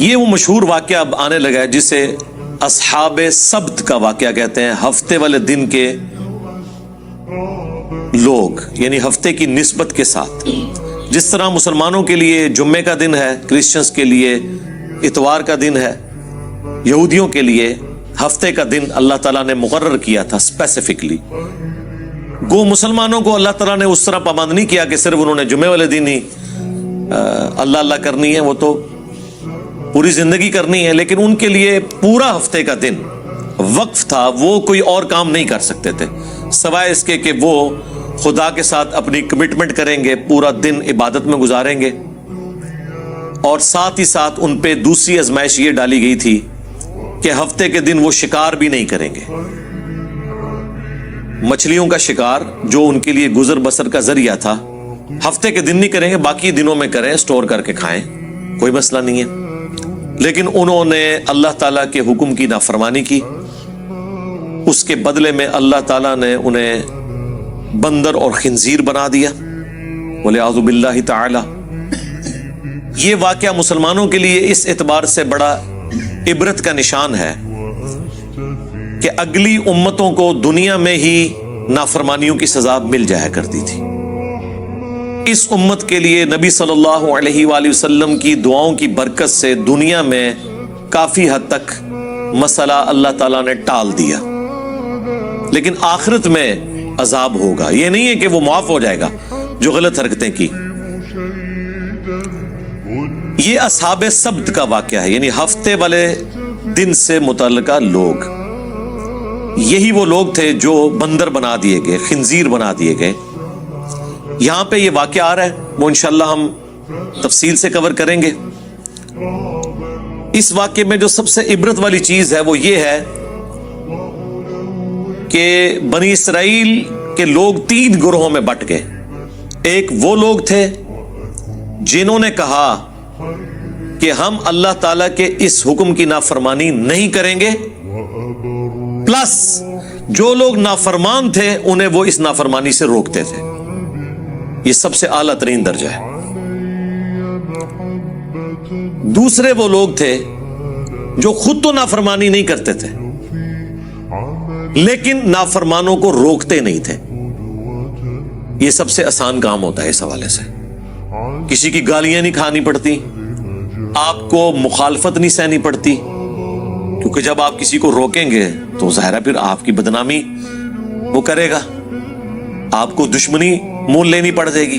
یہ وہ مشہور واقعہ اب آنے لگا ہے جسے اصحاب سبت کا واقعہ کہتے ہیں، ہفتے والے دن کے لوگ، یعنی ہفتے کی نسبت کے ساتھ. جس طرح مسلمانوں کے لیے جمعے کا دن ہے، کرسچنز کے لیے اتوار کا دن ہے، یہودیوں کے لیے ہفتے کا دن اللہ تعالیٰ نے مقرر کیا تھا اسپیسیفکلی. گو مسلمانوں کو اللہ تعالیٰ نے اس طرح پابند نہیں کیا کہ صرف انہوں نے جمعے والے دن ہی اللہ اللہ کرنی ہے، وہ تو پوری زندگی کرنی ہے، لیکن ان کے لیے پورا ہفتے کا دن وقف تھا. وہ کوئی اور کام نہیں کر سکتے تھے سوائے اس کے کہ وہ خدا کے ساتھ اپنی کمٹمنٹ کریں گے، پورا دن عبادت میں گزاریں گے. اور ساتھ ہی ساتھ ان پہ دوسری آزمائش یہ ڈالی گئی تھی کہ ہفتے کے دن وہ شکار بھی نہیں کریں گے. مچھلیوں کا شکار جو ان کے لیے گزر بسر کا ذریعہ تھا، ہفتے کے دن نہیں کریں گے، باقی دنوں میں کریں، سٹور کر کے کھائیں، کوئی مسئلہ نہیں ہے. لیکن انہوں نے اللہ تعالیٰ کے حکم کی نافرمانی کی. اس کے بدلے میں اللہ تعالیٰ نے انہیں بندر اور خنزیر بنا دیا، وَلِعَوْذُ بِاللَّهِ تعالی. یہ واقعہ مسلمانوں کے لیے اس اعتبار سے بڑا عبرت کا نشان ہے کہ اگلی امتوں کو دنیا میں ہی نافرمانیوں کی سزا مل جایا کرتی تھی. اس امت کے لیے نبی صلی اللہ علیہ وآلہ وسلم کی دعاؤں کی برکت سے دنیا میں کافی حد تک مسئلہ اللہ تعالیٰ نے ٹال دیا. لیکن آخرت میں عذاب ہوگا. یہ نہیں ہے کہ وہ معاف ہو جائے گا جو غلط حرکتیں کی. یہ اصحاب سبت کا واقعہ ہے، یعنی ہفتے والے دن سے متعلقہ لوگ. یہی وہ لوگ تھے جو بندر بنا دیے گئے، خنزیر بنا دیے گئے. یہاں پہ یہ واقعہ آ رہا ہے، وہ انشاءاللہ ہم تفصیل سے کور کریں گے. اس واقعے میں جو سب سے عبرت والی چیز ہے وہ یہ ہے کہ بنی اسرائیل کے لوگ 3 گروہوں میں بٹ گئے. ایک وہ لوگ تھے جنہوں نے کہا کہ ہم اللہ تعالیٰ کے اس حکم کی نافرمانی نہیں کریں گے، پلس جو لوگ نافرمان تھے انہیں وہ اس نافرمانی سے روکتے تھے. یہ سب سے اعلیٰ ترین درجہ ہے. دوسرے وہ لوگ تھے جو خود تو نافرمانی نہیں کرتے تھے لیکن نافرمانوں کو روکتے نہیں تھے. یہ سب سے آسان کام ہوتا ہے اس حوالے سے. کسی کی گالیاں نہیں کھانی پڑتی، آپ کو مخالفت نہیں سہنی پڑتی، کیونکہ جب آپ کسی کو روکیں گے تو ظاہر ہے پھر آپ کی بدنامی وہ کرے گا، آپ کو دشمنی مول لینی پڑ جائے گی.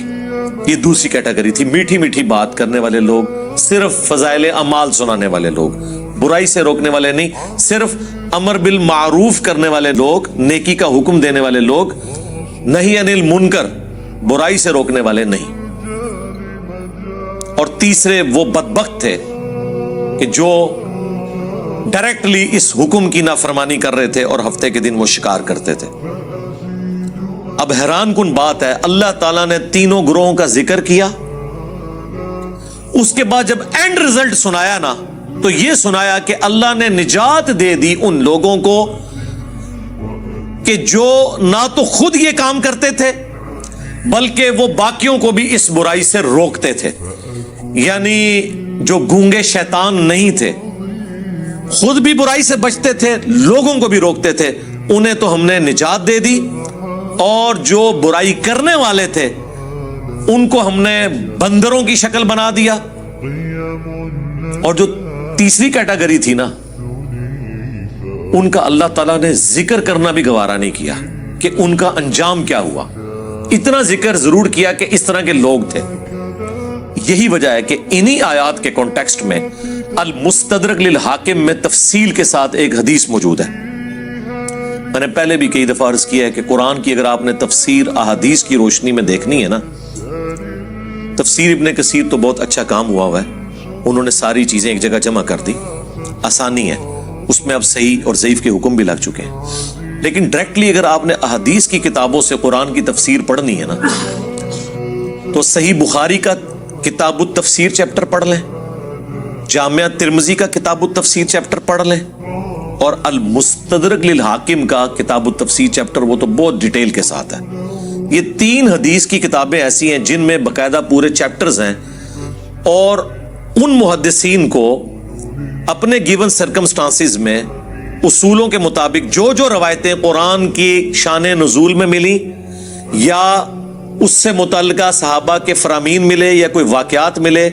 یہ دوسری کیٹیگری تھی، میٹھی میٹھی بات کرنے والے لوگ، صرف فضائل اعمال سنانے والے لوگ، برائی سے روکنے والے نہیں، صرف امر بالمعروف کرنے والے لوگ، نیکی کا حکم دینے والے لوگ، نہی عن المنکر، برائی سے روکنے والے نہیں. اور تیسرے وہ بدبخت تھے کہ جو ڈائریکٹلی اس حکم کی نافرمانی کر رہے تھے اور ہفتے کے دن وہ شکار کرتے تھے. اب حیران کن بات ہے، اللہ تعالیٰ نے تینوں گروہوں کا ذکر کیا، اس کے بعد جب اینڈ رزلٹ سنایا نا تو یہ سنایا کہ اللہ نے نجات دے دی ان لوگوں کو کہ جو نہ تو خود یہ کام کرتے تھے بلکہ وہ باقیوں کو بھی اس برائی سے روکتے تھے. یعنی جو گونگے شیطان نہیں تھے، خود بھی برائی سے بچتے تھے، لوگوں کو بھی روکتے تھے، انہیں تو ہم نے نجات دے دی. اور جو برائی کرنے والے تھے ان کو ہم نے بندروں کی شکل بنا دیا. اور جو تیسری کیٹیگری تھی نا، ان کا اللہ تعالیٰ نے ذکر کرنا بھی گوارا نہیں کیا کہ ان کا انجام کیا ہوا. اتنا ذکر ضرور کیا کہ اس طرح کے لوگ تھے. یہی وجہ ہے کہ انہی آیات کے کانٹیکسٹ میں المستدرک للحاکم میں تفصیل کے ساتھ ایک حدیث موجود ہے. میں نے پہلے بھی کئی دفعہ عرض کیا ہے کہ قرآن کی اگر آپ نے تفسیر احادیث کی روشنی میں دیکھنی ہے نا، تفسیر ابن کثیر تو بہت اچھا کام ہوا ہے، انہوں نے ساری چیزیں ایک جگہ جمع کر دی، آسانی ہے اس میں. اب صحیح اور ضعیف کے حکم بھی لگ چکے ہیں. لیکن ڈائریکٹلی اگر آپ نے احادیث کی کتابوں سے قرآن کی تفسیر پڑھنی ہے نا تو صحیح بخاری کا کتاب التفسیر چیپٹر پڑھ لیں، جامعہ ترمذی کا کتاب التفسیر چیپٹر پڑھ لیں، اور المستدرک للحاکم کا کتاب التفسیر چیپٹر وہ تو بہت ڈیٹیل کے ساتھ ہے. یہ 3 حدیث کی کتابیں ایسی ہیں جن میں باقاعدہ پورے چیپٹرز ہیں، اور ان محدثین کو اپنے گیون سرکمسٹانسز میں اصولوں کے مطابق جو جو روایتیں قرآن کی شان نزول میں ملی یا اس سے متعلقہ صحابہ کے فرامین ملے یا کوئی واقعات ملے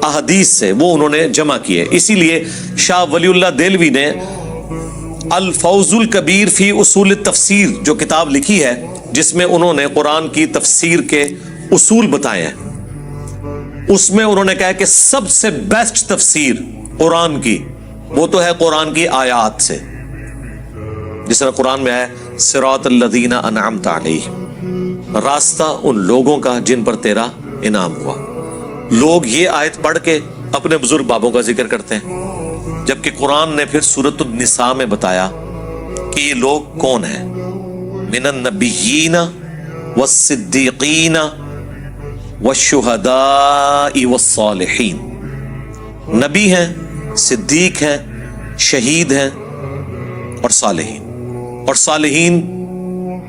احادیث سے، وہ انہوں نے جمع کیے. اسی لیے شاہ ولی اللہ دہلوی نے الفوز الکبیر فی اصول التفسیر جو کتاب لکھی ہے، جس میں انہوں نے قرآن کی تفسیر کے اصول بتائے ہیں، اس میں انہوں نے کہا کہ سب سے بیسٹ تفسیر قرآن کی وہ تو ہے قرآن کی آیات سے، جس طرح قرآن میں ہے صراط الذین انعمت علیہم، راستہ ان لوگوں کا جن پر تیرا انعام ہوا. لوگ یہ آیت پڑھ کے اپنے بزرگ بابوں کا ذکر کرتے ہیں، جبکہ قرآن نے پھر سورۃ النساء میں بتایا کہ یہ لوگ کون ہیں. من النبیین والصدیقین والشہداء والصالحین، نبی ہیں، صدیق ہیں، شہید ہیں اور صالحین. اور صالحین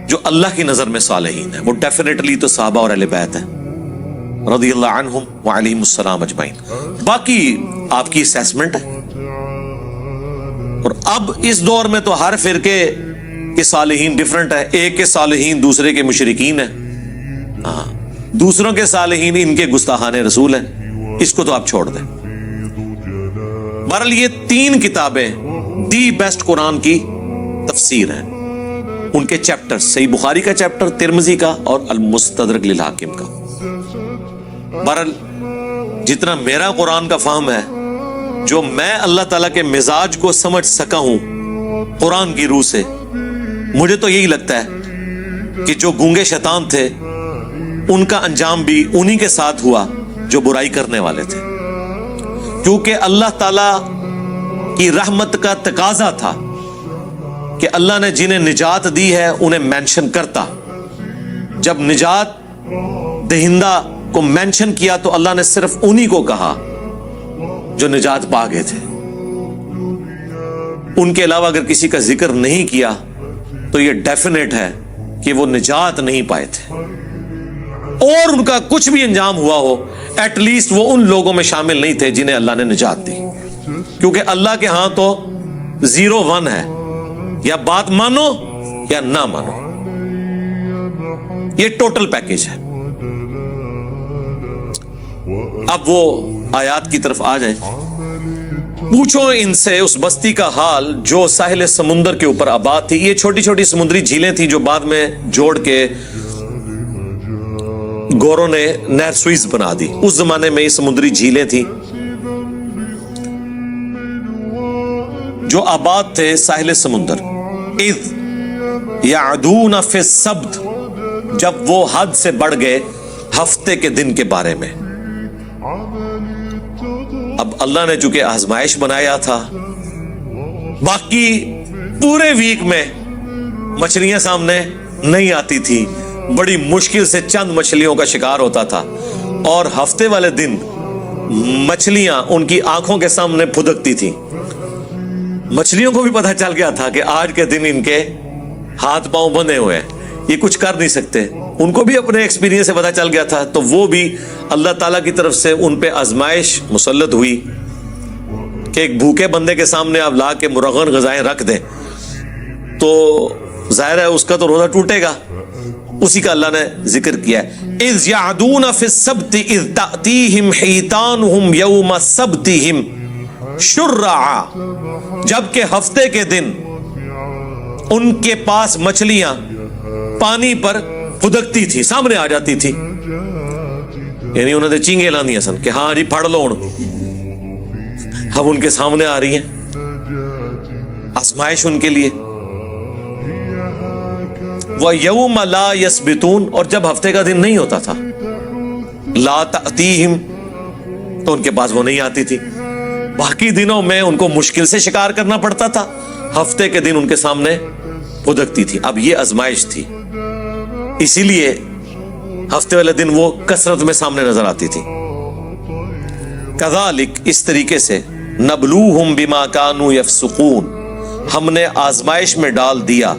جو اللہ کی نظر میں صالحین ہیں وہ ڈیفینیٹلی تو صحابہ اور اہل بیت ہیں رضی اللہ عنہم وعلیہم السلام اجمعین. باقی آپ کی اسیسمنٹ ہے. اور اب اس دور میں تو ہر فرقے کے صالحین ڈیفرنٹ ہے. ایک کے صالحین دوسرے کے مشرکین ہیں، ہاں دوسروں کے صالحین ان کے گستاخان رسول ہیں. اس کو تو آپ چھوڑ دیں. بہرحال یہ 3 کتابیں دی بیسٹ قرآن کی تفسیر ہیں. ان کے چیپٹر صحیح بخاری کا چیپٹر، ترمذی کا اور المستدرک للحاکم کا. بہرحال جتنا میرا قرآن کا فہم ہے، جو میں اللہ تعالیٰ کے مزاج کو سمجھ سکا ہوں قرآن کی روح سے، مجھے تو یہی لگتا ہے کہ جو گونگے شیطان تھے ان کا انجام بھی انہی کے ساتھ ہوا جو برائی کرنے والے تھے. کیونکہ اللہ تعالیٰ کی رحمت کا تقاضا تھا کہ اللہ نے جنہیں نجات دی ہے انہیں مینشن کرتا. جب نجات دہندہ کو مینشن کیا تو اللہ نے صرف انہی کو کہا جو نجات پا گئے تھے. ان کے علاوہ اگر کسی کا ذکر نہیں کیا تو یہ ڈیفینیٹ ہے کہ وہ نجات نہیں پائے تھے. اور ان کا کچھ بھی انجام ہوا ہو، ایٹ لیسٹ وہ ان لوگوں میں شامل نہیں تھے جنہیں اللہ نے نجات دی. کیونکہ اللہ کے ہاں تو 0-1 ہے، یا بات مانو یا نہ مانو. یہ ٹوٹل پیکج ہے. اب وہ آیات کی طرف آ جائیں. پوچھو ان سے اس بستی کا حال جو ساحل سمندر کے اوپر آباد تھی. یہ چھوٹی چھوٹی سمندری جھیلیں تھیں جو بعد میں جوڑ کے گوروں نے نہر سوئز بنا دی. اس زمانے میں یہ سمندری جھیلیں تھیں جو آباد تھے ساحل سمندر. اذ یعدون فی السبت، جب وہ حد سے بڑھ گئے ہفتے کے دن کے بارے میں. اب اللہ نے چونکہ آزمائش بنایا تھا، باقی پورے ویک میں مچھلیاں سامنے نہیں آتی تھی، بڑی مشکل سے چند مچھلیوں کا شکار ہوتا تھا. اور ہفتے والے دن مچھلیاں ان کی آنکھوں کے سامنے پھدکتی تھیں. مچھلیوں کو بھی پتہ چل گیا تھا کہ آج کے دن ان کے ہاتھ پاؤں بندھے ہوئے ہیں، یہ کچھ کر نہیں سکتے. ان کو بھی اپنے ایکسپیرینس سے پتہ چل گیا تھا. تو وہ بھی اللہ تعالیٰ کی طرف سے ان پہ آزمائش مسلط ہوئی کہ ایک بھوکے بندے کے سامنے آپ لا کے مرغن غذائیں رکھ دیں تو ظاہر ہے اس کا تو روزہ ٹوٹے گا. اسی کا اللہ نے ذکر کیا ہے. اذ یعدون فی السبت اذ تأتیہم حیتانہم یوم سبتہم شرعا، جبکہ ہفتے کے دن ان کے پاس مچھلیاں پانی پر پھدکتی تھی، سامنے آ جاتی تھی. یعنی انہوں نے چینگے لاندیاں سن کہ ہاں جی پھڑ لو. اب ان کے سامنے آ رہی ہیں آزمائش ان کے لیے. وَيَوْمَ لَا يَسْبِتُونَ، اور جب ہفتے کا دن نہیں ہوتا تھا، لا تأتیہم، تو ان کے پاس وہ نہیں آتی تھی. باقی دنوں میں ان کو مشکل سے شکار کرنا پڑتا تھا، ہفتے کے دن ان کے سامنے پھدکتی تھی. اب یہ آزمائش تھی، اسی لیے ہفتے والے دن وہ کثرت میں سامنے نظر آتی تھی. کذالک، اس طریقے سے، نبلوہم بما کانوا یفسقون، ہم نے آزمائش میں ڈال دیا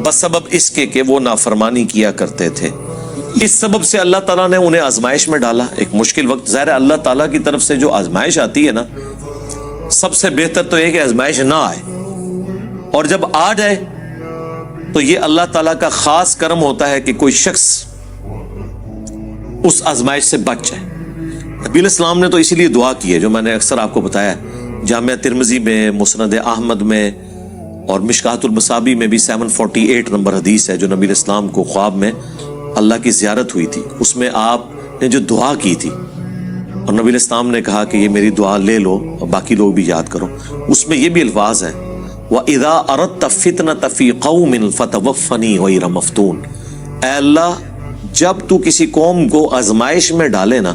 بسبب اس کے کہ وہ نافرمانی کیا کرتے تھے. اس سبب سے اللہ تعالیٰ نے انہیں آزمائش میں ڈالا ایک مشکل وقت. ظاہر ہے اللہ تعالیٰ کی طرف سے جو آزمائش آتی ہے نا، سب سے بہتر تو یہ کہ آزمائش نہ آئے، اور جب آ جائے تو یہ اللہ تعالیٰ کا خاص کرم ہوتا ہے کہ کوئی شخص اس آزمائش سے بچ جائے۔ نبی علیہ السلام نے تو اسی لیے دعا کی ہے، جو میں نے اکثر آپ کو بتایا، جامعہ ترمذی میں، مسند احمد میں اور مشکاۃ المصابیح میں بھی 748 نمبر حدیث ہے، جو نبی علیہ السلام کو خواب میں اللہ کی زیارت ہوئی تھی، اس میں آپ نے جو دعا کی تھی اور نبی علیہ السلام نے کہا کہ یہ میری دعا لے لو اور باقی لوگ بھی یاد کرو، اس میں یہ بھی الفاظ ہیں وَإِذَا أَرَدْتَ فِتْنَةَ فِي قَوْمٍ فَتَوَفَّنِي غَيْرَ مَفْتُونٍ، اے اللہ جب تو کسی قوم کو آزمائش میں ڈالے نا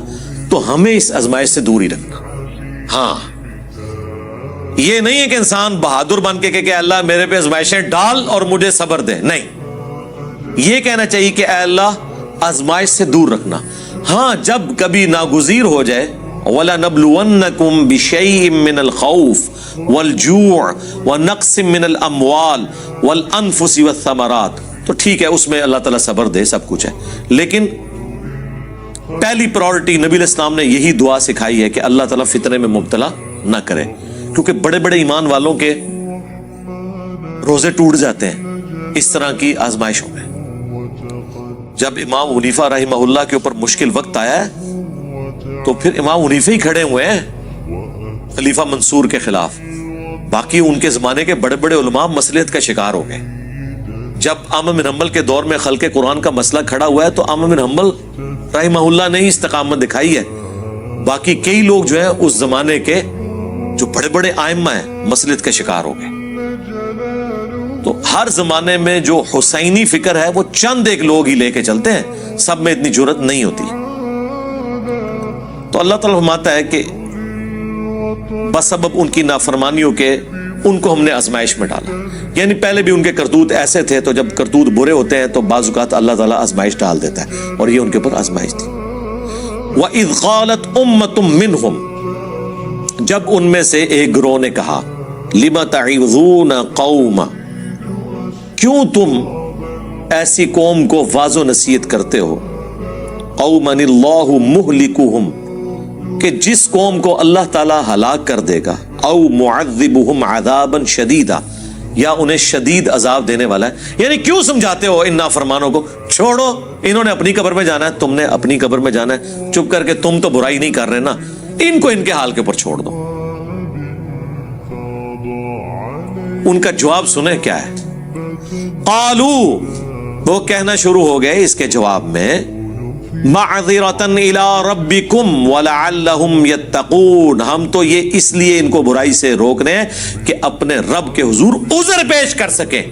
تو ہمیں اس آزمائش سے دور ہی رکھنا۔ ہاں، یہ نہیں ہے کہ انسان بہادر بن کے کہ اللہ میرے پہ آزمائشیں ڈال اور مجھے صبر دے، نہیں، یہ کہنا چاہیے کہ اے اللہ آزمائش سے دور رکھنا۔ ہاں، جب کبھی ناگزیر ہو جائے وَلَنَبْلُوَنَّكُمْ بِشَيْءٍ مِّنَ الْخَوْفِ وَالْجُوعِ وَنَقْصٍ مِّنَ الْأَمْوَالِ وَالْأَنفُسِ وَالثَّمَرَاتِ، تو ٹھیک ہے، اس میں اللہ تعالیٰ صبر دے، سب کچھ ہے، لیکن پہلی پرائورٹی نبی علیہ السلام نے یہی دعا سکھائی ہے کہ اللہ تعالیٰ فتنے میں مبتلا نہ کرے، کیونکہ بڑے بڑے ایمان والوں کے روزے ٹوٹ جاتے ہیں اس طرح کی آزمائشوں میں۔ جب امام حنیفہ رحمہ اللہ کے اوپر مشکل وقت آیا ہے تو پھر امام حنیفہ ہی کھڑے ہوئے ہیں خلیفہ منصور کے خلاف، باقی ان کے زمانے کے بڑے بڑے علماء مصلحت کا شکار ہو گئے۔ جب احمد بن حنبل کے دور میں خلق قرآن کا مسئلہ کھڑا ہوا ہے تو احمد بن حنبل رحمہ اللہ نے ہی استقامت دکھائی ہے، باقی کئی لوگ جو ہیں اس زمانے کے جو بڑے بڑے ائمہ ہیں مصلحت کا شکار ہو گئے۔ تو ہر زمانے میں جو حسینی فکر ہے وہ چند ایک لوگ ہی لے کے چلتے ہیں، سب میں اتنی جرأت نہیں ہوتی۔ تو اللہ تعالیٰ فرماتا ہے کہ بسبب ان کی نافرمانیوں کے ان کو ہم نے آزمائش میں ڈالا، یعنی پہلے بھی ان کے کرتوت ایسے تھے، تو جب کرتوت برے ہوتے ہیں تو بعض اوقات اللہ تعالیٰ آزمائش ڈال دیتا ہے، اور یہ ان کے اوپر آزمائش تھی۔ وَإِذْ قَالَتْ أُمَّةٌ مِّنْهُمْ، جب ان میں سے ایک گروہ نے کہا لِمَ تَعِظُونَ قَوْمًا، کیوں تم ایسی قوم کو واعظ و نصیحت کرتے ہو، قَوْمًا اللَّهُ مُهْلِكُهُمْ، کہ جس قوم کو اللہ تعالیٰ ہلاک کر دے گا، او معذبہم عذابا شدیدا، یا انہیں شدید عذاب دینے والا ہے۔ یعنی کیوں سمجھاتے ہو ان نافرمانوں کو، چھوڑو، انہوں نے اپنی قبر میں جانا ہے، تم نے اپنی قبر میں جانا ہے، چپ کر کے تم تو برائی نہیں کر رہے نا، ان کو ان کے حال کے اوپر چھوڑ دو۔ ان کا جواب سنیں کیا ہے، قالو، وہ کہنا شروع ہو گئے اس کے جواب میں، معذرتن الی ربکم ولعلہم یتقون، ہم تو یہ اس لیے ان کو برائی سے روک رہے ہیں کہ اپنے رب کے حضور عذر پیش کر سکیں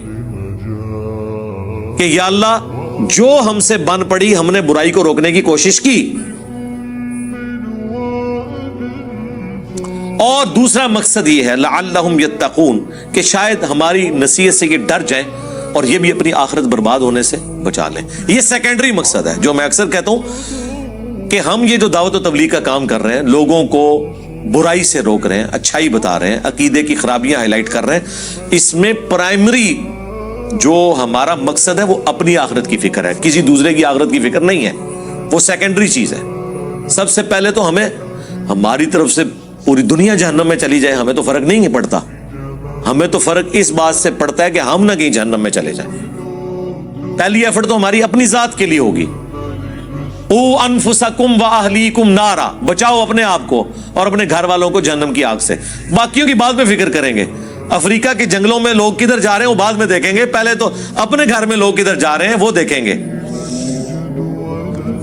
کہ یا اللہ جو ہم سے بن پڑی، ہم نے برائی کو روکنے کی کوشش کی، اور دوسرا مقصد یہ ہے لعلہم یتقون، کہ شاید ہماری نصیحت سے یہ ڈر جائیں اور یہ بھی اپنی آخرت برباد ہونے سے بچا لیں۔ یہ سیکنڈری مقصد ہے، جو میں اکثر کہتا ہوں کہ ہم یہ جو دعوت و تبلیغ کا کام کر رہے ہیں، لوگوں کو برائی سے روک رہے ہیں، اچھائی بتا رہے ہیں، عقیدے کی خرابیاں ہائی لائٹ کر رہے ہیں، اس میں پرائمری جو ہمارا مقصد ہے وہ اپنی آخرت کی فکر ہے، کسی دوسرے کی آخرت کی فکر نہیں ہے، وہ سیکنڈری چیز ہے۔ سب سے پہلے تو ہمیں ہماری طرف سے پوری دنیا جہنم میں چلی جائے ہمیں تو فرق نہیں پڑتا، ہمیں تو فرق اس بات سے پڑتا ہے کہ ہم نہ کہیں جہنم میں چلے جائیں۔ پہلی ایفرٹ تو ہماری اپنی ذات کے لیے ہوگی، او انفسکم واہلیکم نارا، بچاؤ اپنے آپ کو اور اپنے گھر والوں کو جہنم کی آگ سے، باقیوں کی بعد میں فکر کریں گے۔ افریقہ کے جنگلوں میں لوگ کدھر جا رہے ہیں وہ بعد میں دیکھیں گے، پہلے تو اپنے گھر میں لوگ کدھر جا رہے ہیں وہ دیکھیں گے۔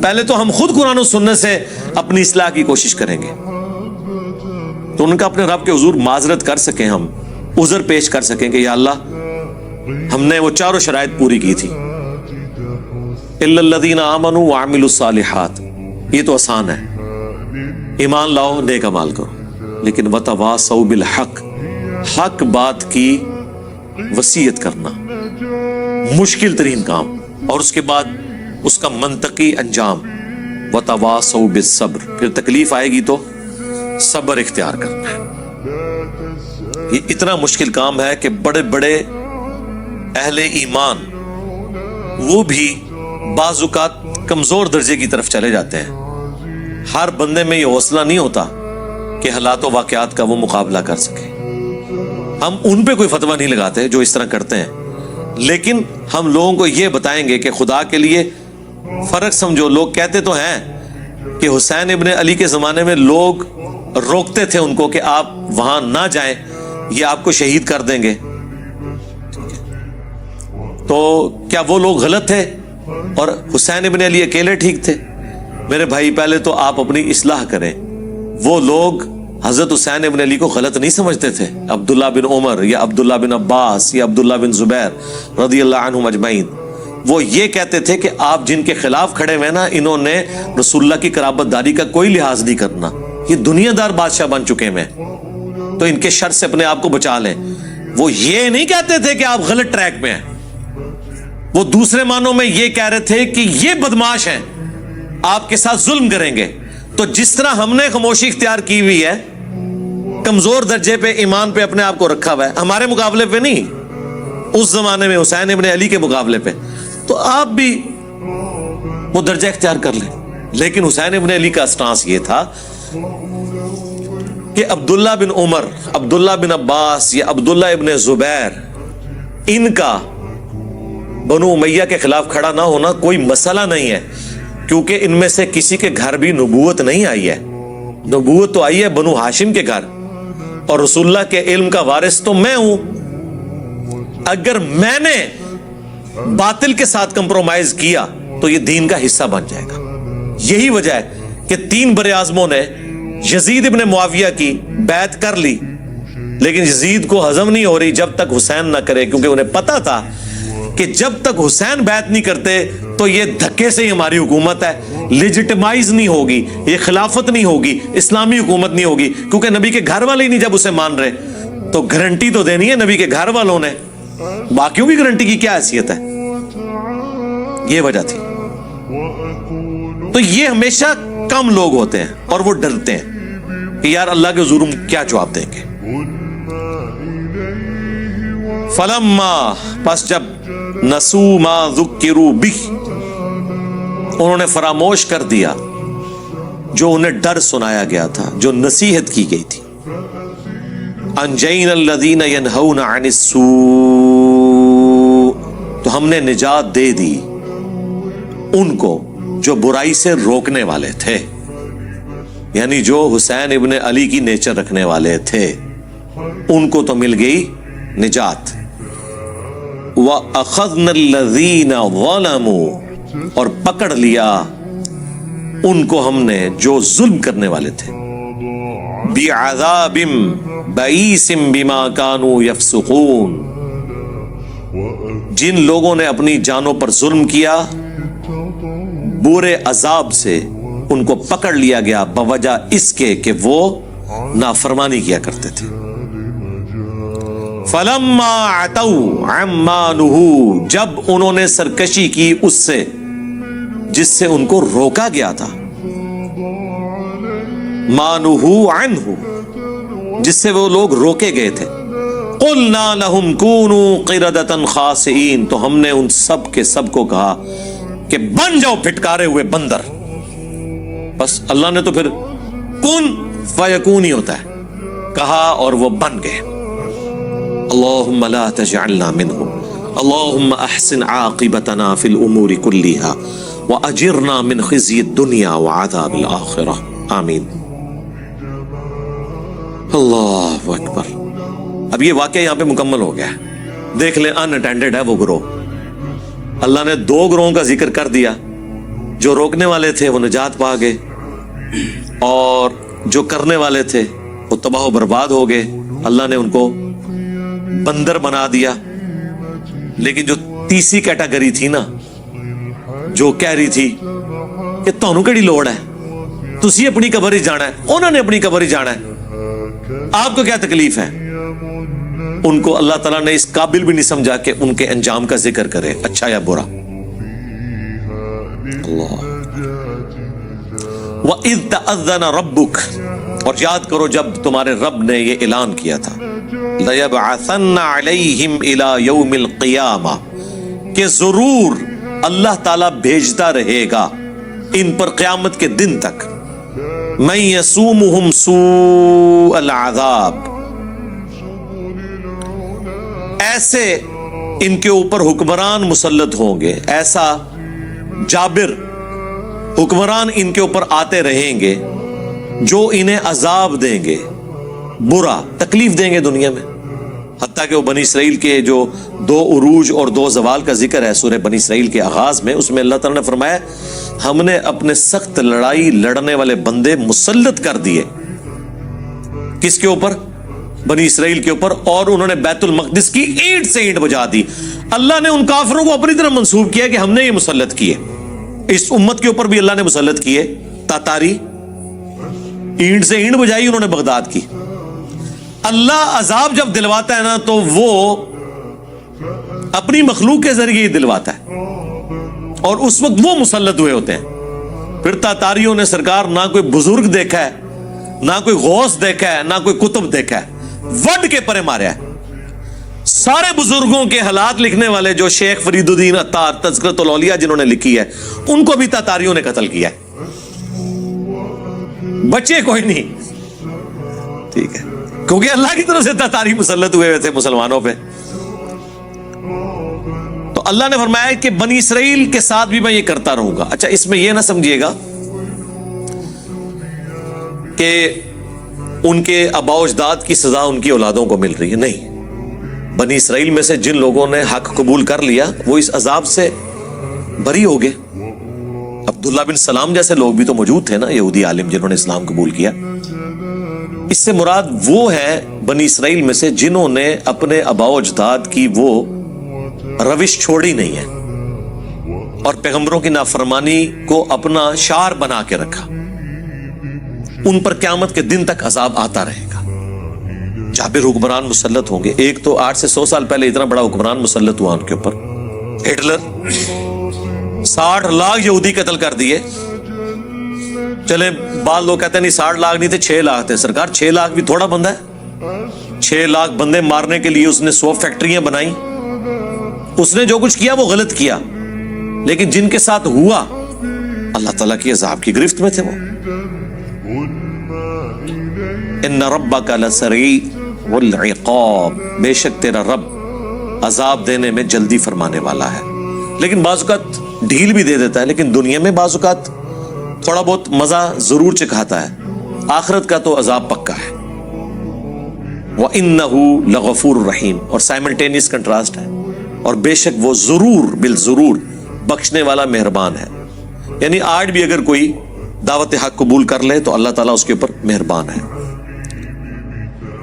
پہلے تو ہم خود قرآن و سنت سے اپنی اصلاح کی کوشش کریں گے، تو ان کا اپنے رب کے حضور معذرت کر سکیں، ہم عذر پیش کر سکیں کہ یا اللہ ہم نے وہ چاروں شرائط پوری کی تھی، الا الذین آمنوا وعملوا الصالحات، یہ تو آسان ہے، ایمان لاؤ نیک اعمال کرو، لیکن وتواصوا بالحق، حق بات کی وصیت کرنا مشکل ترین کام، اور اس کے بعد اس کا منطقی انجام، وتواصوا بالصبر، پھر تکلیف آئے گی تو صبر اختیار کرنا ہے۔ یہ اتنا مشکل کام ہے کہ بڑے بڑے اہل ایمان وہ بھی بعض اوقات کمزور درجے کی طرف چلے جاتے ہیں۔ ہر بندے میں یہ حوصلہ نہیں ہوتا کہ حالات و واقعات کا وہ مقابلہ کر سکے. ہم ان پہ کوئی فتویٰ نہیں لگاتے جو اس طرح کرتے ہیں، لیکن ہم لوگوں کو یہ بتائیں گے کہ خدا کے لیے فرق سمجھو. لوگ کہتے تو ہیں کہ حسین ابن علی کے زمانے میں لوگ روکتے تھے ان کو کہ آپ وہاں نہ جائیں، یہ آپ کو شہید کر دیں گے. تو کیا وہ لوگ غلط تھے اور حسین ابن علی اکیلے ٹھیک تھے؟ میرے بھائی پہلے تو آپ اپنی اصلاح کریں. وہ لوگ حضرت حسین ابن علی کو غلط نہیں سمجھتے تھے. عبداللہ بن عمر یا عبداللہ بن عباس یا عبداللہ بن زبیر رضی اللہ عنہم اجمعین، وہ یہ کہتے تھے کہ آپ جن کے خلاف کھڑے ہوئے نا، انہوں نے رسول اللہ کی قرابت داری کا کوئی لحاظ نہیں کرنا، یہ دنیا دار بادشاہ بن چکے ہیں، تو ان کے شر سے اپنے آپ کو بچا لیں. وہ یہ نہیں کہتے تھے کہ آپ غلط ٹریک پہ ہیں. وہ دوسرے معنوں میں یہ کہہ رہے تھے کہ یہ بدماش ہیں، آپ کے ساتھ ظلم کریں گے. تو جس طرح ہم نے خاموشی اختیار کی ہوئی ہے، کمزور درجے پہ ایمان پہ اپنے آپ کو رکھا ہوا ہے، ہمارے مقابلے پہ نہیں، اس زمانے میں حسین ابن علی کے مقابلے پہ، تو آپ بھی وہ درجہ اختیار کر لیں. لیکن حسین ابن علی کا اسٹانس یہ تھا کہ عبداللہ بن عمر، عبداللہ بن عباس یا عبداللہ ابن زبیر، ان کا بنو امیہ کے خلاف کھڑا نہ ہونا کوئی مسئلہ نہیں ہے، کیونکہ ان میں سے کسی کے گھر بھی نبوت نہیں آئی ہے. نبوت تو آئی ہے بنو ہاشم کے گھر، اور رسول اللہ کے علم کا وارث تو میں ہوں. اگر میں نے باطل کے ساتھ کمپرومائز کیا تو یہ دین کا حصہ بن جائے گا. یہی وجہ ہے کہ 3 بر اعظموں نے یزید ابن معاویہ کی بیعت کر لی، لیکن یزید کو ہضم نہیں ہو رہی جب تک حسین نہ کرے، کیونکہ انہیں پتا تھا کہ جب تک حسین بیعت نہیں کرتے تو یہ دھکے سے ہی ہماری حکومت ہے، لیجٹمائز نہیں ہوگی، یہ خلافت نہیں ہوگی، اسلامی حکومت نہیں ہوگی، کیونکہ نبی کے گھر والے ہی نہیں جب اسے مان رہے. تو گارنٹی تو دینی ہے نبی کے گھر والوں نے، باقیوں کی گارنٹی کی کیا حیثیت ہے؟ یہ وجہ تھی. تو یہ ہمیشہ کم لوگ ہوتے ہیں اور وہ ڈرتے ہیں کہ یار اللہ کے حضور کیا جواب دیں گے. فلما، پس جب نسو ما ذکروا بہ، انہوں نے فراموش کر دیا جو انہیں ڈر سنایا گیا تھا، جو نصیحت کی گئی تھی. انجینا الذین ینہون عن السوء، تو ہم نے نجات دے دی ان کو جو برائی سے روکنے والے تھے، یعنی جو حسین ابن علی کی نیچر رکھنے والے تھے، ان کو تو مل گئی نجات. وَأَخَذْنَا الَّذِينَ ظَلَمُوا، اور پکڑ لیا ان کو ہم نے جو ظلم کرنے والے تھے، بِعَذَابٍ بَئِيسٍ بِمَا كَانُوا يَفْسُقُونَ، جن لوگوں نے اپنی جانوں پر ظلم کیا، برے عذاب سے ان کو پکڑ لیا گیا بوجہ اس کے کہ وہ نافرمانی کیا کرتے تھے. فَلَمَّا عَتَوْا عَمَّا نُهُوا، جب انہوں نے سرکشی کی اس سے جس سے ان کو روکا گیا تھا، مَا نُهُوا عَنْهُ، جس سے وہ لوگ روکے گئے تھے، قُلْنَا لَهُمْ كُونُوا قِرَدَةً خَاسِئِينَ، تو ہم نے ان سب کے سب کو کہا کہ بن جاؤ پھٹکارے ہوئے بندر. بس اللہ نے تو پھر کن فیکون ہی ہوتا ہے، کہا اور وہ بن گئے. اللہم لا تجعلنا منهم، اللہم احسن عاقبتنا فی الامور كلها واجرنا من خزي الدنيا وعذاب الاخرہ، آمین. اللہ اکبر. اب یہ واقعہ یہاں پہ مکمل ہو گیا ہے. دیکھ لیں ان اٹینڈڈ ہے وہ گروہ. اللہ نے 2 گروہوں کا ذکر کر دیا. جو روکنے والے تھے وہ نجات پا گئے، اور جو کرنے والے تھے وہ تباہ و برباد ہو گئے. اللہ نے ان کو بندر بنا دیا. لیکن جو تیسری کیٹیگری تھی نا، جو کہہ رہی تھی کہ تانوں کیڑی لوڑ ہے، تسی اپنی قبر ہی جانا ہے، انہوں نے اپنی قبر ہی جانا ہے، آپ کو کیا تکلیف ہے، ان کو اللہ تعالیٰ نے اس قابل بھی نہیں سمجھا کہ ان کے انجام کا ذکر کرے، اچھا یا برا. اللہ. وَإِذْ تَأَذَّنَ رَبُّكَ، اور یاد کرو جب تمہارے رب نے یہ اعلان کیا تھا، لَيَبْعَثَنَّ عَلَيْهِمْ إِلَى يَوْمِ الْقِيَامَةِ، کہ ضرور اللہ تعالیٰ بھیجتا رہے گا ان پر قیامت کے دن تک، من یسومہم سوء العذاب، ایسے ان کے اوپر حکمران مسلط ہوں گے، ایسا جابر حکمران ان کے اوپر آتے رہیں گے جو انہیں عذاب دیں گے، برا تکلیف دیں گے دنیا میں. حتیٰ کہ وہ بنی اسرائیل کے جو 2 عروج اور 2 زوال کا ذکر ہے سورہ بنی اسرائیل کے آغاز میں، اس میں اللہ تعالیٰ نے فرمایا ہم نے اپنے سخت لڑائی لڑنے والے بندے مسلط کر دیے. کس کے اوپر؟ بنی اسرائیل کے اوپر. اور انہوں نے بیت المقدس کی اینٹ سے اینٹ بجا دی. اللہ نے ان کافروں کو اپنی طرف منسوب کیا کہ ہم نے یہ مسلط کیے. اس امت کے اوپر بھی اللہ نے مسلط کیے. تاتاری اینٹ سے اینٹ بجائی انہوں نے بغداد کی. اللہ عذاب جب دلواتا ہے نا تو وہ اپنی مخلوق کے ذریعے ہی دلواتا ہے، اور اس وقت وہ مسلط ہوئے ہوتے ہیں. پھر تاتاریوں نے سرکار نہ کوئی بزرگ دیکھا ہے، نہ کوئی غوث دیکھا ہے، نہ کوئی کتب دیکھا ہے، وڈ کے پرے ماریا ہے. سارے بزرگوں کے حالات لکھنے والے جو شیخ فرید الدین عطار تذکرۃ الاولیاء جنہوں نے لکھی ہے، ان کو بھی تاتاریوں نے قتل کیا ہے. بچے کوئی نہیں. ٹھیک ہے، کیونکہ اللہ کی طرف سے تاتاری مسلط ہوئے تھے مسلمانوں پہ. تو اللہ نے فرمایا کہ بنی اسرائیل کے ساتھ بھی میں یہ کرتا رہوں گا. اچھا، اس میں یہ نہ سمجھیے گا کہ ان کے آباء و اجداد کی سزا ان کی اولادوں کو مل رہی ہے. نہیں، بنی اسرائیل میں سے جن لوگوں نے حق قبول کر لیا وہ اس عذاب سے بری ہو گئے. عبداللہ بن سلام جیسے لوگ بھی تو موجود تھے نا، یہودی عالم جنہوں نے اسلام قبول کیا. اس سے مراد وہ ہے بنی اسرائیل میں سے جنہوں نے اپنے آباء و اجداد کی وہ روش چھوڑی نہیں ہے اور پیغمبروں کی نافرمانی کو اپنا شعار بنا کے رکھا. ان پر قیامت کے دن تک عذاب آتا رہے گا. جابر حکمران مسلط ہوں گے. ایک تو 8 سے 100 سال پہلے اتنا بڑا حکمران مسلط ہوا ان کے اوپر، ہٹلر. 60 لاکھ یہودی قتل کر دیے. چلے بعض لوگ کہتے ہیں نہیں 60 لاکھ نہیں تھے، 6 لاکھ تھے. سرکار 6 لاکھ بھی تھوڑا بندہ ہے. 6 لاکھ بندے مارنے کے لیے اس نے 100 فیکٹریاں بنائی. اس نے جو کچھ کیا وہ غلط کیا، لیکن جن کے ساتھ ہوا اللہ تعالیٰ کی عذاب کی گرفت میں تھے. وہ ان ربک لسریع العقاب، بے شک تیرا رب عذاب دینے میں جلدی فرمانے والا ہے. لیکن بعض اوقات ڈھیل بھی دے دیتا ہے، لیکن دنیا میں بعض اوقات تھوڑا بہت مزہ ضرور چکھاتا ہے. آخرت کا تو عذاب پکا ہے. وَإِنَّهُ لَغَفُورٌ رَحِيمٌ، اور سائملٹینیس کنٹراسٹ ہے. اور بے شک وہ ضرور بالضرور بخشنے والا مہربان ہے. یعنی آج بھی اگر کوئی دعوت حق قبول کر لے تو اللہ تعالیٰ اس کے اوپر مہربان ہے.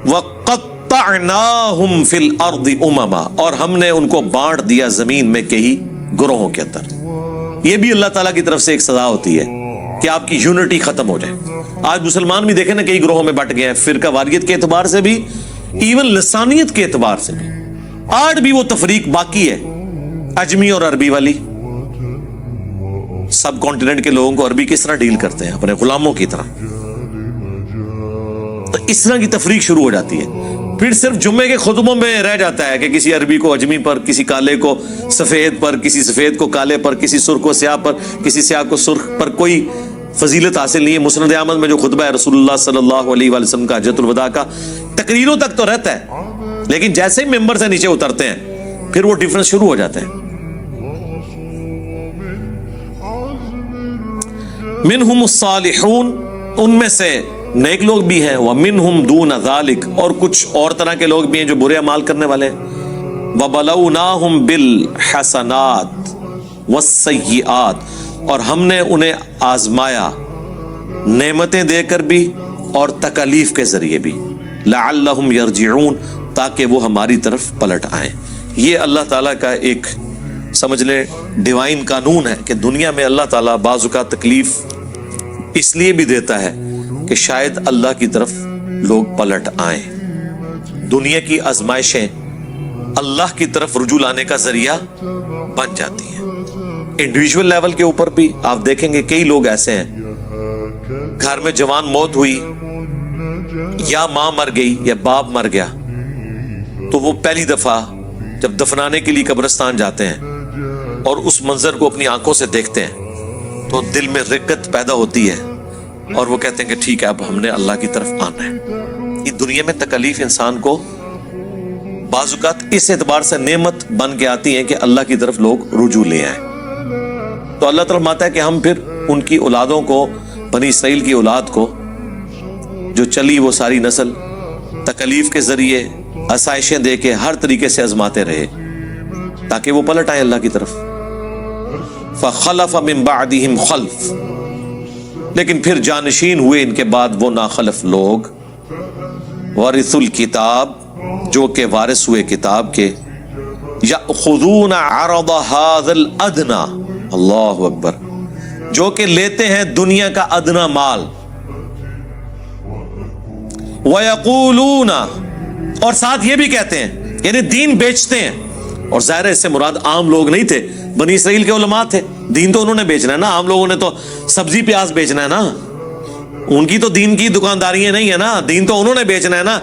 وَقَطَّعْنَاهُمْ فِي الْأَرْضِ أُمَمًا، اور ہم نے ان کو بانٹ دیا زمین میں کئی گروہوں کے اندر. یہ بھی اللہ تعالیٰ کی طرف سے ایک سزا ہوتی ہے کہ آپ کی یونٹی ختم ہو جائے. آج مسلمان بھی دیکھیں نا کئی گروہوں میں بٹ گئے ہیں، فرقہ واریت کے اعتبار سے بھی، ایون لسانیت کے اعتبار سے بھی. آج بھی وہ تفریق باقی ہے، اجمی اور عربی والی. سب کانٹیننٹ کے لوگوں کو عربی کس طرح ڈیل کرتے ہیں؟ اپنے غلاموں کی طرح. تو اس طرح کی تفریق شروع ہو جاتی ہے. پھر صرف جمعے کے خطبوں میں رہ جاتا ہے کہ کسی عربی کو اجمی پر، کسی کالے کو سفید پر، کسی سفید کو کالے پر، کسی سرخ کو سیاہ پر، کسی سیاہ کو سرخ پر. کوئی فضیلت حاصل نہیں ہے. مسند احمد میں جو خطبہ ہے رسول اللہ صلی اللہ علیہ وآلہ وسلم کا حجۃ الوداع کا، تقریروں تک تو رہتا ہے، لیکن جیسے ہی ممبر سے نیچے اترتے ہیں پھر وہ ڈیفرنس شروع ہو جاتے ہیں. منہم الصالحون، ان میں سے نیک لوگ بھی ہیں. ومنہم دون ذالک، اور کچھ اور طرح کے لوگ بھی ہیں جو برے اعمال کرنے والے ہیں. وبلوناہم بالحسنات والسیئات، اور ہم نے انہیں آزمایا نعمتیں دے کر بھی اور تکالیف کے ذریعے بھی. لعلہم یرجعون، تاکہ وہ ہماری طرف پلٹ آئیں. یہ اللہ تعالیٰ کا ایک سمجھ لیں ڈیوائن قانون ہے کہ دنیا میں اللہ تعالیٰ بعض اوقات تکلیف اس لیے بھی دیتا ہے کہ شاید اللہ کی طرف لوگ پلٹ آئیں. دنیا کی آزمائشیں اللہ کی طرف رجوع لانے کا ذریعہ بن جاتی ہیں. انڈیویجول لیول کے اوپر بھی آپ دیکھیں گے کئی لوگ ایسے ہیں، گھر میں جوان موت ہوئی، یا ماں مر گئی یا باپ مر گیا، تو وہ پہلی دفعہ جب دفنانے کے لیے قبرستان جاتے ہیں اور اس منظر کو اپنی آنکھوں سے دیکھتے ہیں تو دل میں رقت پیدا ہوتی ہے اور وہ کہتے ہیں کہ ٹھیک ہے اب ہم نے اللہ کی طرف آنا ہے. اس دنیا میں تکلیف انسان کو بعض اوقات اس اعتبار سے نعمت بن کے آتی ہیں کہ اللہ کی طرف لوگ رجوع لے آئیں. تو اللہ تعالیٰ فرماتا ہے کہ ہم پھر ان کی اولادوں کو، بنی اسرائیل کی اولاد کو جو چلی وہ ساری نسل تکلیف کے ذریعے آسائشیں دے کے ہر طریقے سے آزماتے رہے تاکہ وہ پلٹ آئیں اللہ کی طرف. فخلف من بعدہم خلف، لیکن پھر جانشین ہوئے ان کے بعد وہ ناخلف لوگ، ورثوا الکتاب، جو کہ وارث ہوئے کتاب کے، یأخذون عرض ھذا الادنی، اللہ اکبر، جو کہ لیتے ہیں دنیا کا ادنا مال، وَيَقُولُونَ، اور ساتھ یہ بھی کہتے ہیں، یعنی دین بیچتے ہیں. اور ظاہر ہے اس سے مراد عام لوگ نہیں تھے، بنی اسرائیل کے علماء تھے. دین تو انہوں نے بیچنا ہے نا، عام لوگوں نے تو سبزی پیاز بیچنا ہے نا، ان کی تو دین کی دکانداریاں نہیں ہے نا، دین تو انہوں نے بیچنا ہے نا.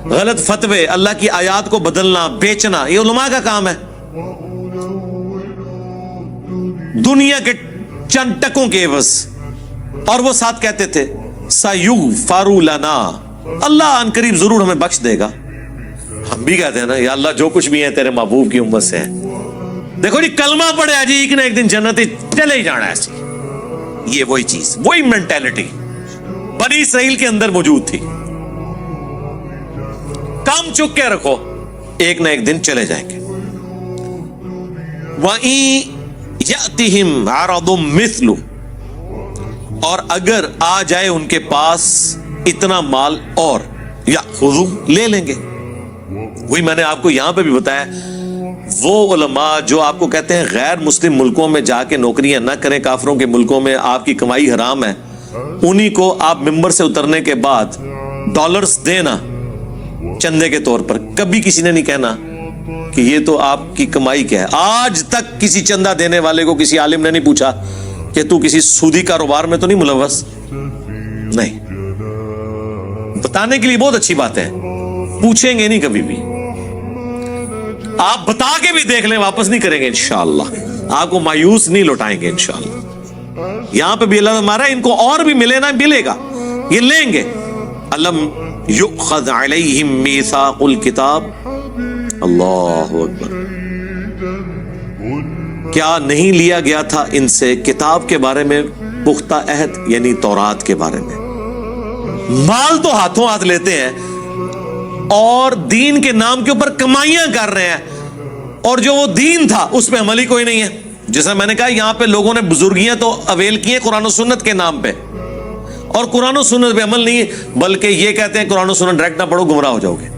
غلط فتوے، اللہ کی آیات کو بدلنا، بیچنا، یہ علماء کا کام ہے. دنیا کے چند ٹکوں کے عوض. اور وہ ساتھ کہتے تھے سَيُغْفَرُ لَنَا، اللہ ان قریب ضرور ہمیں بخش دے گا. ہم بھی کہتے ہیں نا یا اللہ جو کچھ بھی ہے تیرے محبوب کی امت سے ہے. دیکھو جی کلمہ پڑھے جی ایک نہ ایک دن جنت چلے ہی جانا ہے. ایسی یہ وہی چیز، وہی مینٹیلٹی بنی اسرائیل کے اندر موجود تھی. کام چک کے رکھو، ایک نہ ایک دن چلے جائیں گے. وَإِن يَأْتِهِمْ عَرَضٌ مِثْلُ، اور اگر آ جائے ان کے پاس اتنا مال اور، یأخذوا، لے لیں گے. وہی میں نے آپ کو یہاں پہ بھی بتایا، وہ علماء جو آپ کو کہتے ہیں غیر مسلم ملکوں میں جا کے نوکریاں نہ کریں، کافروں کے ملکوں میں آپ کی کمائی حرام ہے، انہی کو آپ ممبر سے اترنے کے بعد ڈالرز دینا چندے کے طور پر. کبھی کسی نے نہیں کہنا کہ یہ تو آپ کی کمائی کیا ہے. آج تک کسی چندہ دینے والے کو کسی عالم نے نہیں پوچھا کہ تو کسی سودی کاروبار میں تو نہیں ملوث. نہیں، بتانے کے لیے بہت اچھی بات ہے، پوچھیں گے نہیں کبھی بھی. آپ بتا کے بھی دیکھ لیں، واپس نہیں کریں گے انشاءاللہ، آپ کو مایوس نہیں لوٹائیں گے انشاءاللہ. یہاں پہ بھی اللہ نے مارا ان کو اور بھی ملے نہ ملے گا، یہ لیں گے. الم یؤخذ علیہم میثاق الکتاب، اللہ اکبر، کیا نہیں لیا گیا تھا ان سے کتاب کے بارے میں پختہ عہد، یعنی تورات کے بارے میں. مال تو ہاتھوں ہاتھ لیتے ہیں اور دین کے نام کے اوپر کمائیاں کر رہے ہیں، اور جو وہ دین تھا اس پہ عمل ہی کوئی نہیں ہے. جیسا میں نے کہا یہاں پہ لوگوں نے بزرگیاں تو اویل کی ہیں قرآن و سنت کے نام پہ، اور قرآن و سنت پہ عمل نہیں ہے، بلکہ یہ کہتے ہیں قرآن و سنت ڈائریکٹ نہ پڑھو گمراہ ہو جاؤ گے.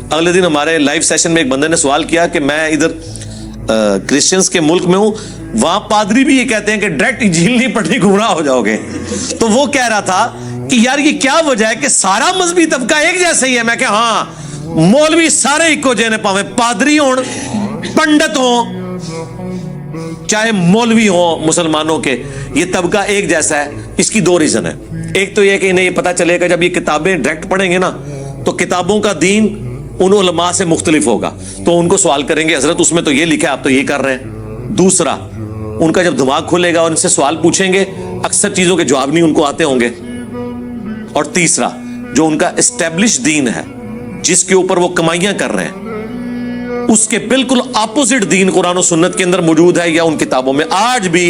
اگلے دن ہمارے لائیو سیشن میں ایک بندے نے سوال کیا کہ میں ادھر کرسچنز کے ملک میں ہوں، وہاں پادری بھی یہ کہتے ہیں کہ ڈائریکٹ انجیل نہیں پڑھنی گمراہ ہو جاؤ گے. تو وہ کہہ رہا تھا کہ یار یہ کیا وجہ ہے کہ سارا مذہبی طبقہ ایک جیسا ہی ہے. میں کہ ہاں، مولوی سارے ایکو جینے پاویں، پادری ہون، پنڈت ہوں، چاہے مولوی ہوں مسلمانوں کے، یہ طبقہ ایک جیسا ہے. اس کی دو ریزن ہے. ایک تو یہ کہ انہیں یہ پتا چلے گا جب یہ کتابیں ڈائریکٹ پڑھیں گے نا تو کتابوں کا دین ان علماء سے مختلف ہوگا، تو ان کو سوال کریں گے حضرت اس میں تو یہ لکھا ہے آپ تو یہ کر رہے ہیں. دوسرا، ان کا جب دماغ کھلے گا اور ان سے سوال پوچھیں گے اکثر چیزوں کے جواب نہیں ان کو آتے ہوں گے. اور تیسرا، جو ان کا اسٹیبلش دین ہے جس کے اوپر وہ کمائیاں کر رہے ہیں، اس کے بالکل اپوزٹ دین قرآن و سنت کے اندر موجود ہے یا ان کتابوں میں. آج بھی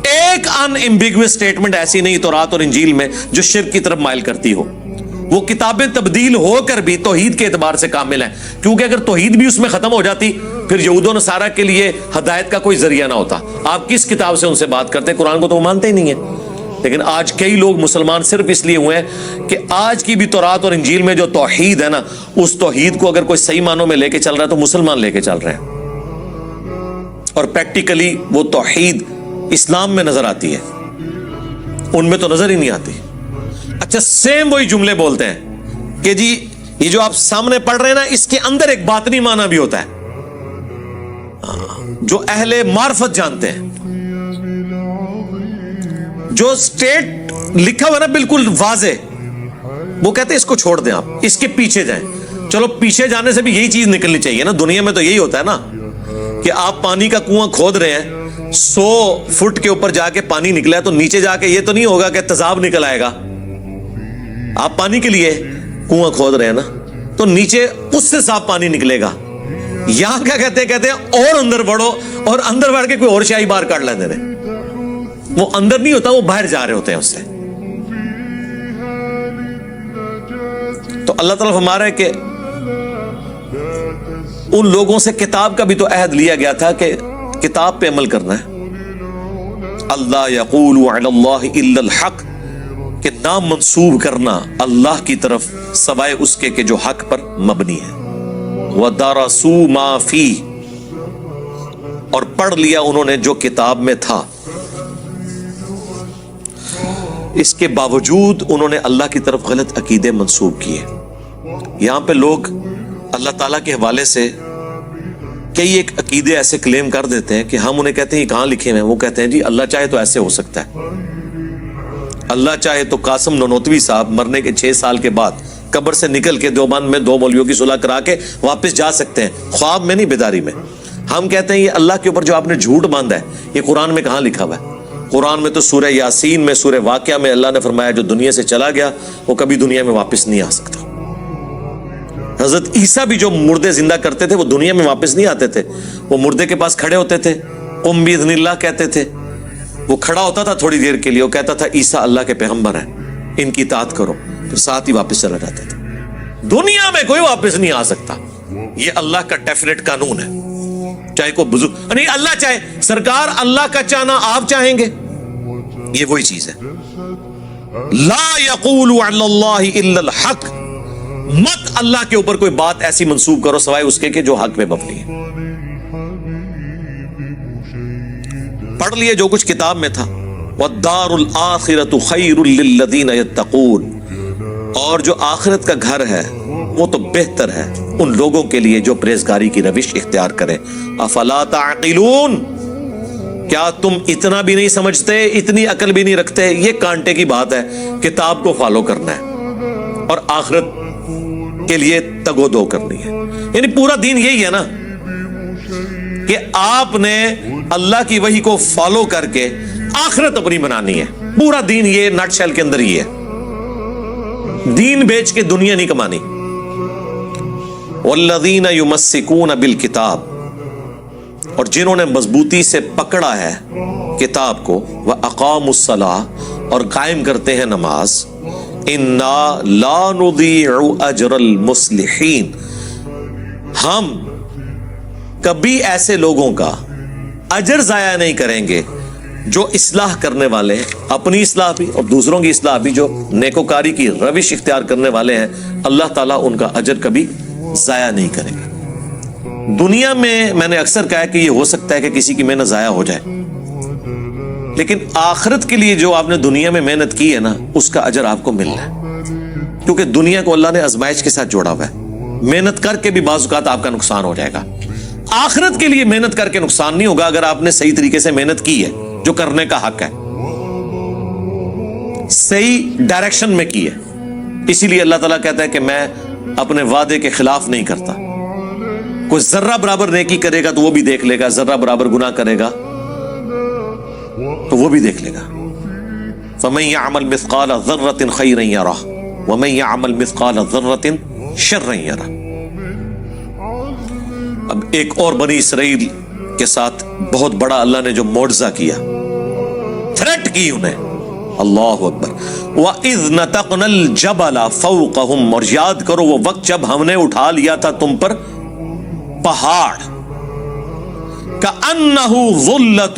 ایک ان ایمبیگوس سٹیٹمنٹ ایسی نہیں تورات اور انجیل میں جو شرک کی طرف مائل کرتی ہو. وہ کتابیں تبدیل ہو کر بھی توحید کے اعتبار سے کامل ہیں، کیونکہ اگر توحید بھی اس میں ختم ہو جاتی پھر یہود و نصارہ کے لیے ہدایت کا کوئی ذریعہ نہ ہوتا. آپ کس کتاب سے ان سے بات کرتے؟ قرآن کو تو وہ مانتے ہی نہیں ہیں. لیکن آج کئی لوگ مسلمان صرف اس لیے ہوئے ہیں کہ آج کی بھی تورات اور انجیل میں جو توحید ہے نا، اس توحید کو اگر کوئی صحیح معنوں میں لے کے چل رہا ہے تو مسلمان لے کے چل رہے ہیں، اور پریکٹیکلی وہ توحید اسلام میں نظر آتی ہے، ان میں تو نظر ہی نہیں آتی. اچھا، سیم وہی جملے بولتے ہیں کہ جی یہ جو آپ سامنے پڑھ رہے ہیں نا اس کے اندر ایک باطنی معنی بھی ہوتا ہے جو اہل معرفت جانتے ہیں. جو اسٹیٹ لکھا ہوا نا بالکل واضح، وہ کہتے ہیں اس کو چھوڑ دیں، آپ اس کے پیچھے جائیں. چلو پیچھے جانے سے بھی یہی چیز نکلنی چاہیے نا، دنیا میں تو یہی ہوتا ہے نا کہ آپ پانی کا کنواں کھود رہے ہیں، 100 فٹ کے اوپر جا کے پانی نکلا ہے تو نیچے جا کے یہ تو نہیں ہوگا کہ تیزاب نکل آئے گا. آپ پانی کے لیے کنواں کھود رہے ہیں نا, تو نیچے اس سے صاف پانی نکلے گا. یہاں کیا کہتے ہیں اور اندر بڑھو, اور اندر بڑھ کے کوئی اور شاہی باہر کاٹ لیتے ہیں. وہ اندر نہیں ہوتا, وہ باہر جا رہے ہوتے ہیں اس سے. تو اللہ تعالیٰ فرما رہا ہے کہ ان لوگوں سے کتاب کا بھی تو عہد لیا گیا تھا کہ کتاب پہ عمل کرنا ہے. اللہ یقول علی اللہ الا الحق, کہ نام منسوب کرنا اللہ کی طرف سوائے اس کے کہ جو حق پر مبنی ہے. وَدَرَسُوا مَا فِيهِ, اور پڑھ لیا انہوں نے جو کتاب میں تھا. اس کے باوجود انہوں نے اللہ کی طرف غلط عقیدے منسوب کیے. یہاں پہ لوگ اللہ تعالیٰ کے حوالے سے کئی ایک عقیدے ایسے کلیم کر دیتے ہیں کہ ہم انہیں کہتے ہیں یہ کہاں لکھے ہوئے ہیں. وہ کہتے ہیں جی اللہ چاہے تو ایسے ہو سکتا ہے, اللہ چاہے تو قاسم نانوتوی صاحب مرنے کے 6 سال کے بعد قبر سے نکل کے دیوبند میں 2 مولویوں کی صلح کرا کے واپس جا سکتے ہیں, خواب میں نہیں بیداری میں. ہم کہتے ہیں یہ اللہ کے اوپر جو آپ نے جھوٹ باندھا ہے یہ قرآن میں کہاں لکھا ہوا ہے؟ قرآن میں تو سورہ یاسین میں, سورہ واقعہ میں اللہ نے فرمایا جو دنیا سے چلا گیا وہ کبھی دنیا میں واپس نہیں آ سکتا. حضرت عیسیٰ بھی جو مردے زندہ کرتے تھے وہ دنیا میں واپس نہیں آتے تھے. وہ مردے کے پاس کھڑے ہوتے تھے, قم باذن اللہ کہتے تھے. وہ کھڑا ہوتا تھا تھوڑی دیر کے لیے, وہ کہتا تھا عیسیٰ اللہ کے پیغمبر ہیں, ان کی اطاعت کرو, پھر ساتھ ہی واپس چلا جاتے تھے. دنیا میں کوئی واپس نہیں آ سکتا. یہ اللہ کا ڈیفینیٹ قانون ہے. چاہے کوئی بزرگ نہیں, اللہ چاہے, سرکار اللہ کا چاہنا آپ چاہیں گے, یہ وہی چیز ہے. لا یقول علی اللہ الا الحق, مت اللہ کے اوپر کوئی بات ایسی منسوب کرو سوائے اس کے کہ جو حق میں مبنی ہے. پڑھ لیے جو کچھ کتاب میں تھا. والدار الآخرۃ خیر للذین یتقون, اور جو آخرت کا گھر ہے وہ تو بہتر ہے ان لوگوں کے لیے جو پرہیزگاری کی روش اختیار کریں. افلا تعقلون, کیا تم اتنا بھی نہیں سمجھتے, اتنی عقل بھی نہیں رکھتے؟ یہ کانٹے کی بات ہے, کتاب کو فالو کرنا ہے اور آخرت کے لیے تگ و دو کرنی ہے. یعنی پورا دین یہی ہے نا کہ آپ نے اللہ کی وحی کو فالو کر کے آخرت اپنی بنانی ہے. پورا دین یہ نٹ شیل کے اندر ہی ہے. دین بیچ کے دنیا نہیں کمانی. والذین یمسکون بالکتاب, اور جنہوں نے مضبوطی سے پکڑا ہے کتاب کو, وَأَقَامُوا الصَّلَاةَ, اور قائم کرتے ہیں نماز. اِنَّا لَا نُضِيعُ أَجْرَ الْمُصْلِحِينَ, ہم کبھی ایسے لوگوں کا اجر ضائع نہیں کریں گے جو اصلاح کرنے والے ہیں, اپنی اصلاح بھی اور دوسروں کی اصلاح بھی, جو نیکوکاری کی روش اختیار کرنے والے ہیں. اللہ تعالیٰ ان کا اجر کبھی ضائع نہیں کرے گا. دنیا میں نے اکثر کہا ہے کہ یہ ہو سکتا ہے کہ کسی کی محنت ضائع ہو جائے, لیکن آخرت کے لیے جو آپ نے دنیا میں محنت کی ہے نا اس کا اجر آپ کو ملنا ہے, کیونکہ دنیا کو اللہ نے آزمائش کے ساتھ جوڑا ہوا ہے. محنت کر کے بھی بعض اوقات آپ کا نقصان ہو جائے گا. آخرت کے لیے محنت کر کے نقصان نہیں ہوگا اگر آپ نے صحیح طریقے سے محنت کی ہے, جو کرنے کا حق ہے, صحیح ڈائریکشن میں کی ہے. اسی لیے اللہ تعالیٰ کہتا ہے کہ میں اپنے وعدے کے خلاف نہیں کرتا. کوئی ذرہ برابر نیکی کرے گا تو وہ بھی دیکھ لے گا, ذرہ برابر گناہ کرے گا تو وہ بھی دیکھ لے گا. فَمَن يَعْمَلْ مِثْقَالَ ذَرَّةٍ خَيْرًا يَرَهُ وَمَن يَعْمَلْ مِثْقَالَ ذَرَّةٍ شَرًّا يَرَهُ. اب ایک اور بنی اسرائیل کے ساتھ بہت بڑا اللہ نے جو معجزہ کیا, تھریٹ کی انہیں. اللہ اکبر. وَإِذْ نَتَقْنَا الْجَبَلَ فَوْقَهُمْ, اور یاد کرو وہ وقت جب ہم نے اٹھا لیا تھا تم پر پہاڑ, كَأَنَّهُ ظُلَّةٌ,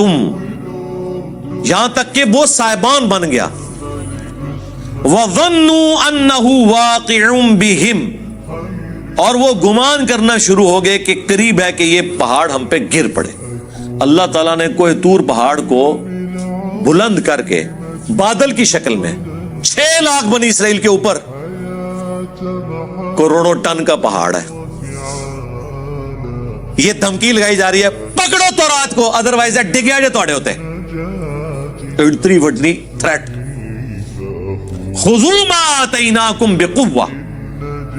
یہاں تک کہ وہ سائبان بن گیا. وَظَنُّوا أَنَّهُ وَاقِعٌ بِهِمْ, اور وہ گمان کرنا شروع ہو گئے کہ قریب ہے کہ یہ پہاڑ ہم پہ گر پڑے. اللہ تعالیٰ نے کوہ طور پہاڑ کو بلند کر کے بادل کی شکل میں 6 لاکھ بنی اسرائیل کے اوپر, کروڑوں ٹن کا پہاڑ ہے. یہ دھمکی لگائی جا رہی ہے پکڑو تورات کو, ادروائز ڈگیا جو توڑے ہوتے. اتنی وڈنی تھریٹ. خذوا ما آتیناکم بقوہ,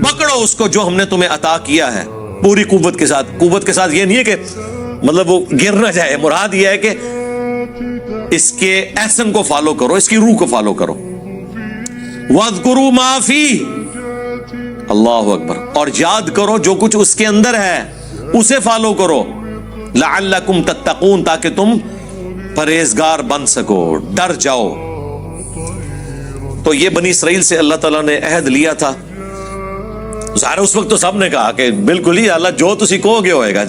پکڑو اس کو جو ہم نے تمہیں عطا کیا ہے پوری قوت کے ساتھ. قوت کے ساتھ یہ نہیں ہے کہ مطلب وہ گر نہ جائے, مراد یہ ہے کہ اس کے ایسن کو فالو کرو, اس کی روح کو فالو کرو. وَاذْكُرُوا مَا فِيهِ، اللہ اکبر، اور یاد کرو جو کچھ اس کے اندر ہے اسے فالو کرو، لعلکم تتقون، تاکہ تم پرہیزگار بن سکو، ڈر جاؤ۔ تو یہ بنی اسرائیل سے اللہ تعالیٰ نے عہد لیا تھا۔ ظاہر اس وقت تو سب نے کہا کہ بالکل ہی اللہ جو تسی کہو گے ہوئے گا۔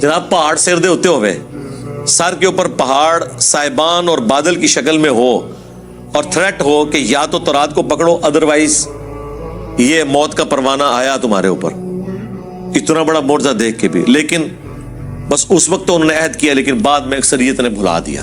جناب پہاڑ سر دے ہوتے ہوئے، سر کے اوپر پہاڑ سائبان اور بادل کی شکل میں ہو، اور تھریٹ ہو کہ یا تو تورات کو پکڑو ادروائز یہ موت کا پروانہ آیا تمہارے اوپر، اتنا بڑا معجزہ دیکھ کے بھی، لیکن بس اس وقت تو انہوں نے عہد کیا، لیکن بعد میں اکثریت نے بھلا دیا۔